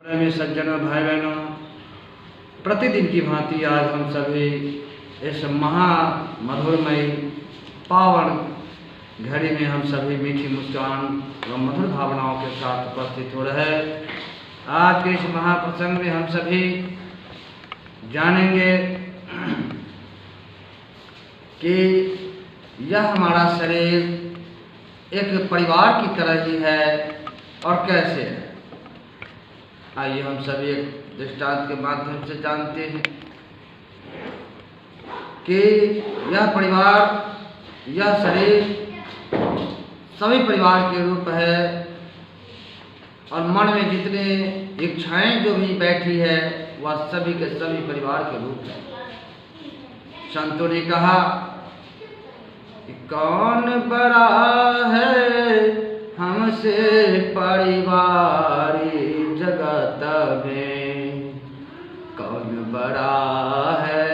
में सज्जनों भाई बहनों, प्रतिदिन की भांति आज हम सभी इस महा मधुरमय पावन घड़ी में हम सभी मीठी मुस्कान एवं मधुर भावनाओं के साथ उपस्थित हो रहे। आज के इस महाप्रसंग में हम सभी जानेंगे कि यह हमारा शरीर एक परिवार की तरह ही है और कैसे है। आइए हम सभी एक दृष्टांत के माध्यम से जानते हैं कि यह परिवार, यह शरीर सभी परिवार के रूप है और मन में जितने इच्छाएं जो भी बैठी है वह सभी के सभी परिवार के रूप है। संतों ने कहा कि कौन बड़ा है हमसे परिवारी जगत में, कौन बड़ा है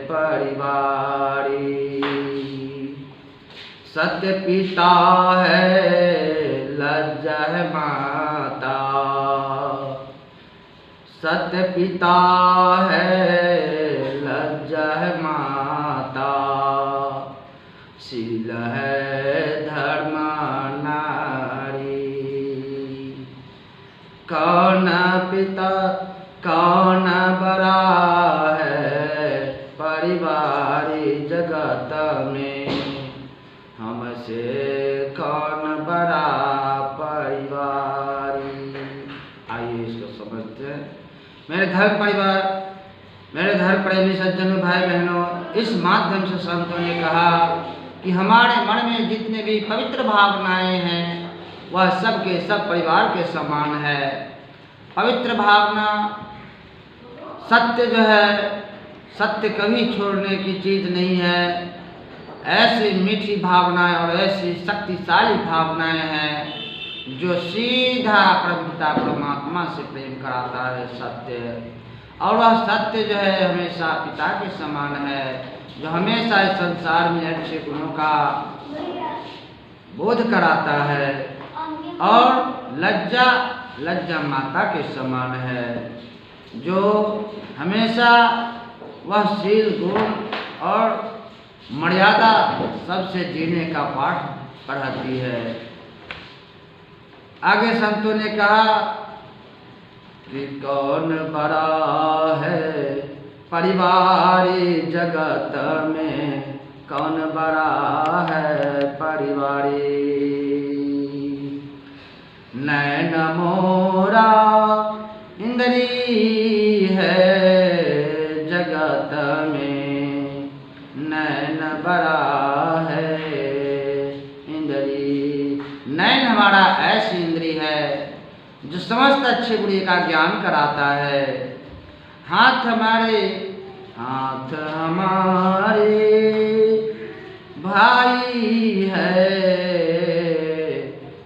परिवारी। सत्य पिता है लज्जा है माता, सत्य पिता है लज्जा है माता, शील है धर्म नारी। कौन पिता कौन बड़ा है परिवारी जगत में, हमसे कौन बड़ा परिवारी। आइए इसको समझते हैं। मेरे धर्म परिवार, मेरे धर्म प्रेमी सज्जनों भाई बहनों, इस माध्यम से संतों ने कहा कि हमारे मन में जितने भी पवित्र भावनाएं हैं वह सब के सब परिवार के समान है। पवित्र भावना, सत्य जो है, सत्य कभी छोड़ने की चीज़ नहीं है। ऐसी मीठी भावनाएं और ऐसी शक्तिशाली भावनाएं हैं जो सीधा परमपिता परमात्मा से प्रेम कराता है, सत्य। और वह सत्य जो है हमेशा पिता के समान है, जो हमेशा इस संसार में अच्छे गुणों का बोध कराता है। और लज्जा माता के समान है, जो हमेशा वह शील गुण और मर्यादा सबसे जीने का पाठ पढ़ाती है। आगे संतों ने कहा कि कौन बड़ा है परिवारी जगत में, कौन बड़ा है परिवारी। नैन मोरा इंद्री है जगत में, नैन बड़ा है इंद्री। नैन हमारा ऐसी इंद्री है जो समस्त अच्छे बुरे का ज्ञान कराता है। हाथ हमारे भाई है,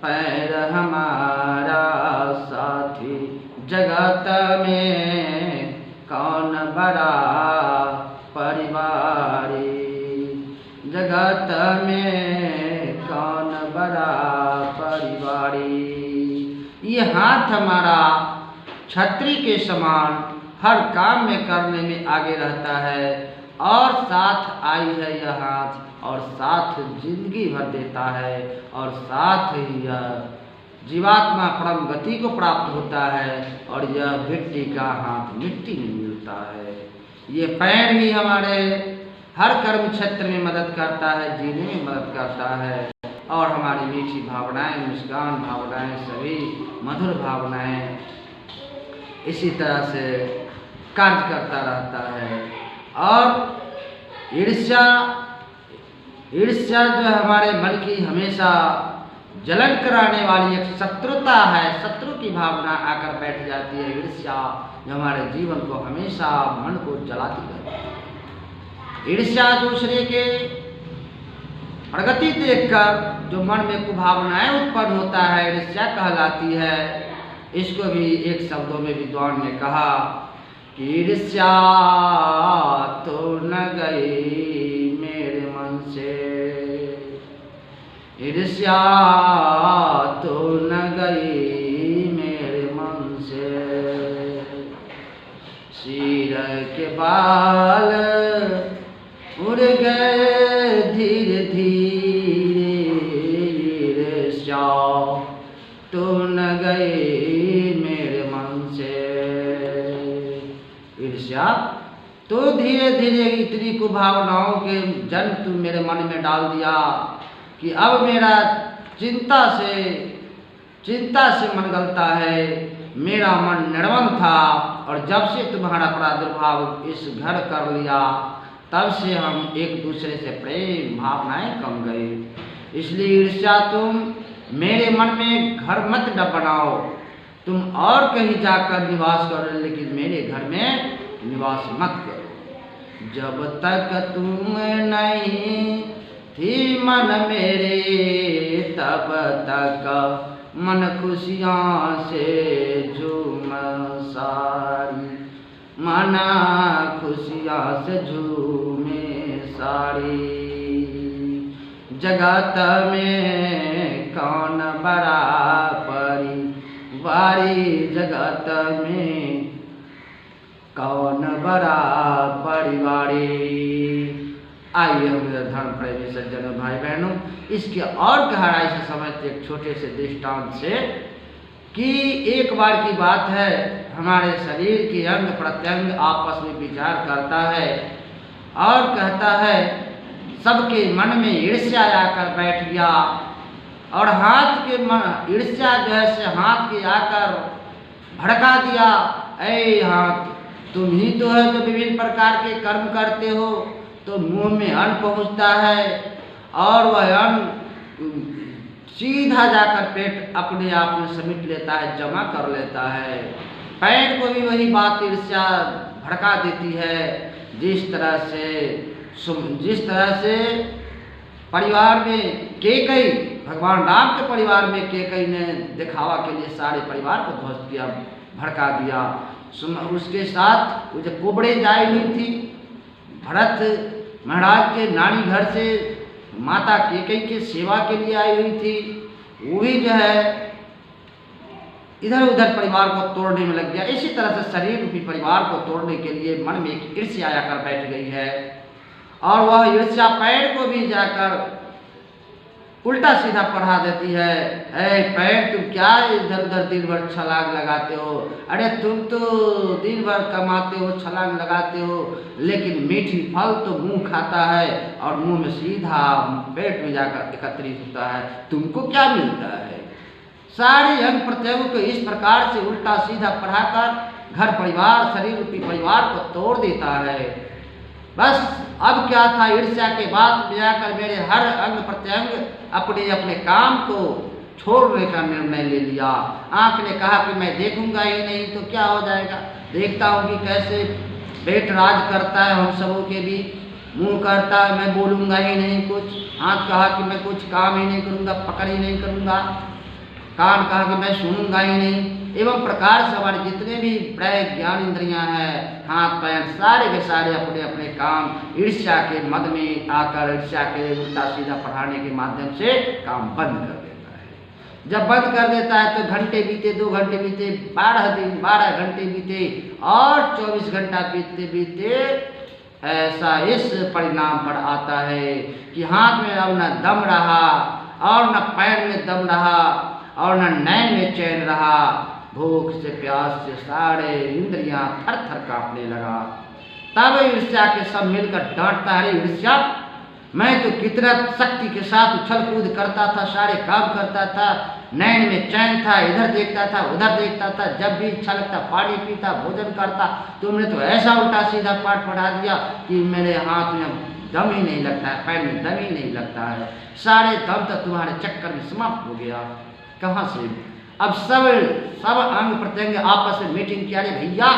पैर हमारा साथी, जगत में कौन बड़ा परिवारी, जगत में कौन बड़ा परिवारी। ये हाथ हमारा छतरी के समान हर काम में करने में आगे रहता है और साथ आई है यह हाथ और साथ जिंदगी भर देता है और साथ ही यह जीवात्मा परम गति को प्राप्त होता है और यह मिट्टी का हाथ मिट्टी में मिलता है। ये पैर भी हमारे हर कर्म क्षेत्र में मदद करता है, जीने में मदद करता है और हमारी मीठी भावनाएं, मुस्कान भावनाएं, सभी मधुर भावनाएं इसी तरह से कार्य करता रहता है। और ईर्ष्या जो हमारे मन की हमेशा जलन कराने वाली एक शत्रुता है, शत्रु की भावना आकर बैठ जाती है। ईर्ष्या जो हमारे जीवन को हमेशा मन को जलाती रहती है। ईर्ष्या दूसरे के प्रगति देखकर जो मन में कुभावनाएं उत्पन्न होता है, ईर्ष्या कहलाती है। इसको भी एक शब्दों में विद्वान ने कहा कि ईर्ष्या तो न गई मेरे मन से, ईर्ष्या तो न गई मेरे मन से। सिर के बाल उड़ गए धीरे धीरे, ईर्ष्या तो न गई मेरे मन से। ईर्ष्या तो धीरे धीरे इतनी कुभावनाओं के जन्म तुम मेरे मन में डाल दिया कि अब मेरा चिंता से मन गलता है। मेरा मन निर्मल था और जब से तुम्हारा प्रादुर्भाव इस घर कर लिया तब से हम एक दूसरे से प्रेम भावनाएं कम गई। इसलिए ईर्ष्या तुम मेरे मन में घर मत बनाओ, तुम और कहीं जाकर निवास करो, लेकिन मेरे घर में निवास मत करो। जब तक तुम नहीं थी मन मेरे, तब तक मन खुशियाँ से झूम सारी, मना खुशियाँ से झूमे सारी। जगत में कौन बड़ा परिवारी, जगत में कौन बड़ा परिवारी। आइए हम धर्म प्रेमी सज्जनों भाई बहनों इसके और गहराई से समझते एक छोटे से दृष्टांत से कि एक बार की बात है, हमारे शरीर के अंग प्रत्यंग आपस में विचार करता है और कहता है, सबके मन में ईर्ष्या आकर बैठ गया और हाथ के मन ईर्ष्या जो है से हाथ के आकर भड़का दिया। ऐ हाथ, तुम ही तो है जो विभिन्न प्रकार के कर्म करते हो, तो मुंह में अन्न पहुंचता है और वह अन्न सीधा जाकर पेट अपने आप में समेट लेता है, जमा कर लेता है। पैर को भी वही बात ईर्ष्या भड़का देती है। जिस तरह से परिवार में केकई, भगवान राम के परिवार में केकई ने दिखावा के लिए सारे परिवार को ध्वस्त किया, भड़का दिया। उसके साथ वो जो कुबड़े जाई हुई थी, भरत महाराज के नानी घर से माता केकई के सेवा के लिए आई हुई थी, वो भी जो है इधर उधर परिवार को तोड़ने में लग गया। इसी तरह से शरीर रूपी परिवार को तोड़ने के लिए मन में एक ईर्ष्या आकर बैठ गई है और वह ईर्ष्या पैर को भी जाकर उल्टा सीधा पढ़ा देती है। ऐ पैर, तुम क्या इधर उधर दिन भर छलांग लगाते हो? अरे तुम तो दिन भर कमाते हो, छलांग लगाते हो, लेकिन मीठी फल तो मुंह खाता है और मुंह में सीधा पेट में जाकर एकत्रित होता है। तुमको क्या मिलता है? सारे अंग प्रत्यंगों को इस प्रकार से उल्टा सीधा पढ़ाकर घर परिवार, शरीर रूपी परिवार को तोड़ देता है। बस अब क्या था, ईर्ष्या के बाद में आकर मेरे हर अंग प्रत्यंग अपने अपने काम को छोड़ने का निर्णय ले लिया। आँख ने कहा कि मैं देखूंगा ही नहीं तो क्या हो जाएगा, देखता हूँ कि कैसे पेट राज करता है हम सबों के भी। मुंह करता है मैं बोलूँगा ही नहीं कुछ, हाथ कहा कि मैं कुछ काम ही नहीं करूँगा, पकड़ ही नहीं करूँगा, कान कहा कि मैं सुनूंगा ही नहीं। एवं प्रकार से हमारे जितने भी प्राय ज्ञान इंद्रियां हैं, हाथ पैर, सारे के सारे अपने अपने काम ईर्ष्या के मद में आकर ईर्ष्या के उल्टा सीधा पढ़ाने के माध्यम से काम बंद कर देता है। जब बंद कर देता है तो घंटे बीते, 2 घंटे बीते, 12 दिन, 12 घंटे बीते और 24 घंटा बीतते बीते ऐसा इस परिणाम पर आता है कि हाथ में अब न दम रहा और न पैर में दम रहा और न नैन में चैन रहा। भूख से प्यास से सारे इंद्रियां थर थर कांपने लगा। तब ईर्ष्या के सब मिलकर डांटता है, ईर्ष्या मैं तो कितना शक्ति के साथ उछल कूद करता था, सारे काम करता था, नैन में चैन था, इधर देखता था उधर देखता था, जब भी इच्छा लगता पानी पीता, भोजन करता। तुमने तो ऐसा उल्टा सीधा पाठ पढ़ा दिया कि मेरे हाथ में दम ही नहीं लगता है, पैर में दम ही नहीं लगता है, सारे दम तो तुम्हारे चक्कर में समाप्त हो गया। कहाँ से? अब सब अंग प्रत्यंग आपस में मीटिंग किया, अरे भैया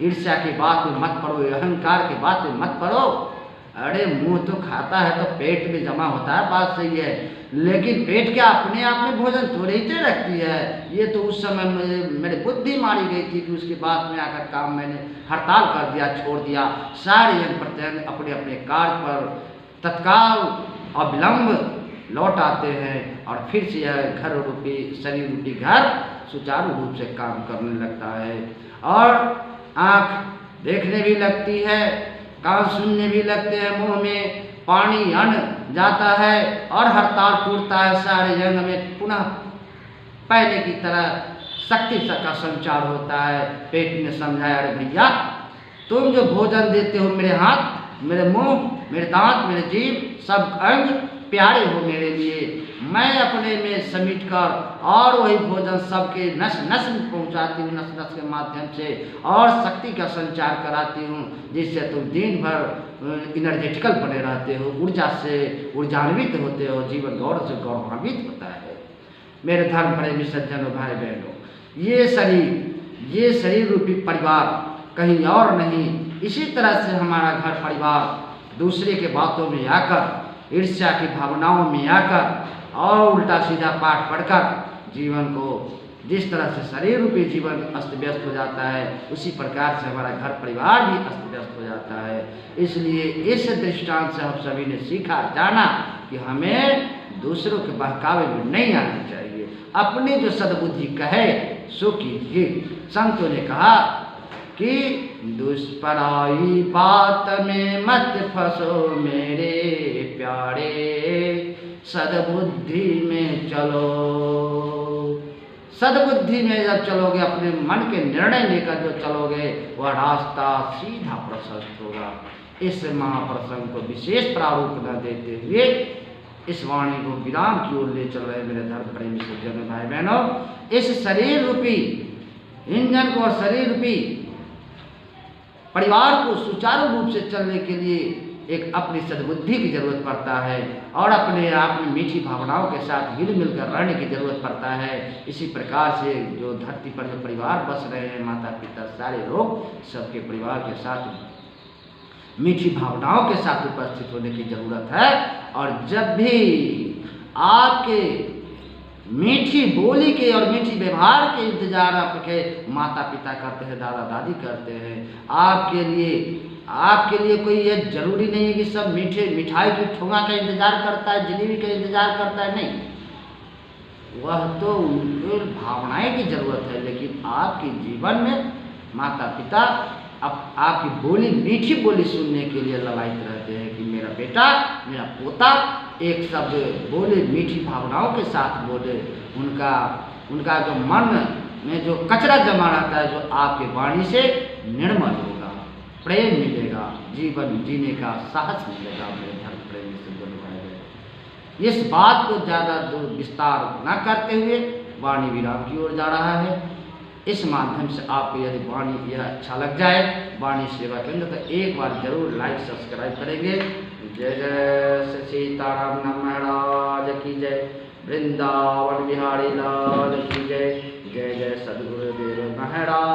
ईर्ष्या की बात में मत पड़ो, अहंकार की बात में मत पड़ो। अरे मुंह तो खाता है तो पेट में जमा होता है, बात सही है, लेकिन पेट क्या अपने आप में भोजन थोड़ी ही रखती है। ये तो उस समय मेरी बुद्धि मारी गई थी कि उसके बाद में आकर काम मैंने हड़ताल कर दिया, छोड़ दिया। सारे अंग प्रत्यंग अपने अपने कार्य पर तत्काल अविलंब लौट आते हैं और फिर से यह घर रूपी शरीर रूपी घर सुचारू रूप से काम करने लगता है। और आँख देखने भी लगती है, कान सुनने भी लगते हैं, मुंह में पानी अन्न जाता है और हड़ताल टूटता है, सारे जंग में पुनः पहले की तरह शक्ति का संचार होता है। पेट ने समझाया, अरे भैया तुम जो भोजन देते हो, मेरे हाथ, मेरे मुंह, मेरे दांत, मेरे जीभ, सब अंग प्यारे हो मेरे लिए, मैं अपने में समेट कर और वही भोजन सबके नस नस में पहुंचाती हूँ, नस नस के माध्यम से, और शक्ति का संचार कराती हूँ, जिससे तुम दिन भर इनर्जेटिकल बने रहते हो, ऊर्जा से ऊर्जान्वित होते हो, जीवन गौरव से गौरवान्वित होता है। मेरे धर्म प्रेमी सज्जनों, भाई बहनों, ये शरीर रूपी परिवार कहीं और नहीं। इसी तरह से हमारा घर परिवार दूसरे के बातों में आकर, ईर्ष्या की भावनाओं में आकर और उल्टा सीधा पाठ पढ़कर जीवन को, जिस तरह से शरीर रूपी जीवन अस्त व्यस्त हो जाता है, उसी प्रकार से हमारा घर परिवार भी अस्त व्यस्त हो जाता है। इसलिए इस दृष्टांत से हम सभी ने सीखा, जाना कि हमें दूसरों के बहकावे में नहीं आना चाहिए, अपनी जो सद्बुद्धि कहे सो कीजिए। संतों ने कहा कि दुष्पराई बात में मत फंसो मेरे प्यारे, सद्बुद्धि में चलो। सद्बुद्धि में जब चलोगे, अपने मन के निर्णय लेकर जो चलोगे, वह रास्ता सीधा प्रशस्त होगा। इस महाप्रसंग को विशेष प्रारूप न देते हुए इस वाणी को विराम की ओर ले चल रहे मेरे धर्म प्रेमी सज्जनों, भाई बहनों, इस शरीर रूपी इंजन को और शरीर रूपी परिवार को सुचारू रूप से चलने के लिए एक अपनी सद्बुद्धि की जरूरत पड़ता है और अपने आप में मीठी भावनाओं के साथ हिल मिलकर रहने की जरूरत पड़ता है। इसी प्रकार से जो धरती पर जो परिवार बस रहे हैं, माता पिता सारे लोग, सबके परिवार के साथ मीठी भावनाओं के साथ उपस्थित होने की जरूरत है। और जब भी आपके मीठी बोली के और मीठी व्यवहार के इंतजार आपके माता पिता करते हैं, दादा दादी करते हैं, आपके लिए कोई ये जरूरी नहीं है कि सब मिठाई की ठोंगा का इंतजार करता है, जलेबी का इंतजार करता है, नहीं। वह तो उनके भावनाएं की जरूरत है, लेकिन आपके जीवन में माता पिता आपकी बोली, मीठी बोली सुनने के लिए ललायित रहते हैं कि मेरा बेटा, मेरा पोता एक शब्द बोले, मीठी भावनाओं के साथ बोले। उनका जो मन में जो कचरा जमा रहता है, जो आपके वाणी से निर्मल होगा, प्रेम मिलेगा, जीवन जीने का साहस मिलेगा। मेरे धर्म प्रेमी सज्जन भाई, इस बात को ज़्यादा विस्तार न करते हुए वाणी विराम की ओर जा रहा है। इस माध्यम से आपको यदि वाणी यह अच्छा लग जाए, वाणी सेवा केंद्र, तो एक बार जरूर लाइक सब्सक्राइब करेंगे। जय जय सीताराम महाराज की जय, वृंदावन बिहारी लाल की जय, जय जय सद्गुरुदेव महाराज।